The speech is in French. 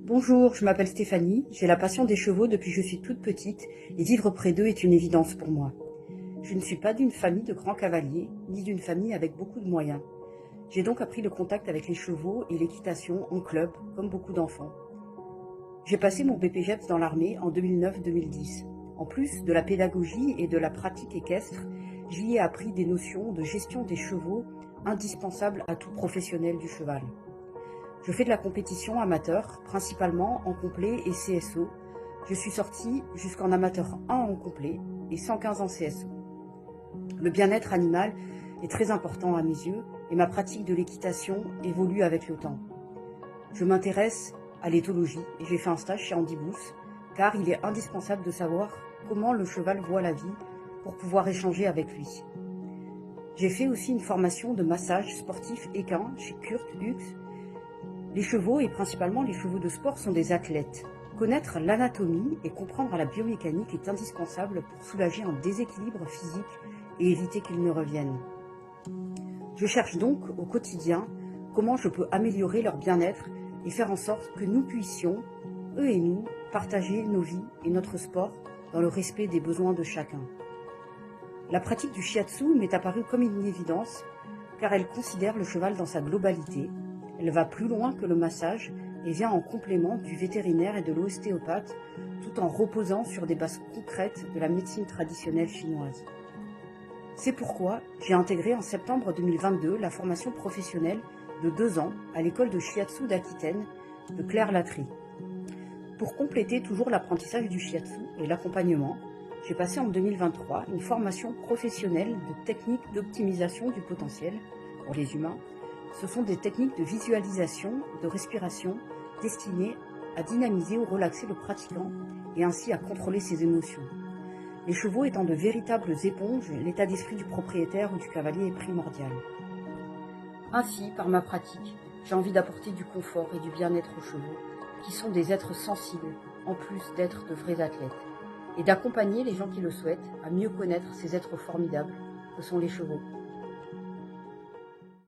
Bonjour, je m'appelle Stéphanie, j'ai la passion des chevaux depuis que je suis toute petite et vivre près d'eux est une évidence pour moi. Je ne suis pas d'une famille de grands cavaliers, ni d'une famille avec beaucoup de moyens. J'ai donc appris le contact avec les chevaux et l'équitation en club, comme beaucoup d'enfants. J'ai passé mon BPGEPS dans l'armée en 2009-2010. En plus de la pédagogie et de la pratique équestre, j'y ai appris des notions de gestion des chevaux indispensables à tout professionnel du cheval. Je fais de la compétition amateur, principalement en complet et CSO. Je suis sortie jusqu'en amateur 1 en complet et 115 en CSO. Le bien-être animal est très important à mes yeux et ma pratique de l'équitation évolue avec le temps. Je m'intéresse à l'éthologie et j'ai fait un stage chez Andy Booth car il est indispensable de savoir comment le cheval voit la vie pour pouvoir échanger avec lui. J'ai fait aussi une formation de massage sportif équin chez Kurt Hughes. Les chevaux, et principalement les chevaux de sport, sont des athlètes. Connaître l'anatomie et comprendre la biomécanique est indispensable pour soulager un déséquilibre physique et éviter qu'il ne revienne. Je cherche donc au quotidien comment je peux améliorer leur bien-être et faire en sorte que nous puissions, eux et nous, partager nos vies et notre sport dans le respect des besoins de chacun. La pratique du shiatsu m'est apparue comme une évidence car elle considère le cheval dans sa globalité. Elle va plus loin que le massage et vient en complément du vétérinaire et de l'ostéopathe tout en reposant sur des bases concrètes de la médecine traditionnelle chinoise. C'est pourquoi j'ai intégré en septembre 2022 la formation professionnelle de 2 ans à l'école de shiatsu d'Aquitaine de Claire Latry. Pour compléter toujours l'apprentissage du shiatsu et l'accompagnement, j'ai passé en 2023 une formation professionnelle de techniques d'optimisation du potentiel pour les humains. Ce sont des techniques de visualisation, de respiration destinées à dynamiser ou relaxer le pratiquant et ainsi à contrôler ses émotions. Les chevaux étant de véritables éponges, l'état d'esprit du propriétaire ou du cavalier est primordial. Ainsi, par ma pratique, j'ai envie d'apporter du confort et du bien-être aux chevaux, qui sont des êtres sensibles, en plus d'être de vrais athlètes, et d'accompagner les gens qui le souhaitent à mieux connaître ces êtres formidables que sont les chevaux.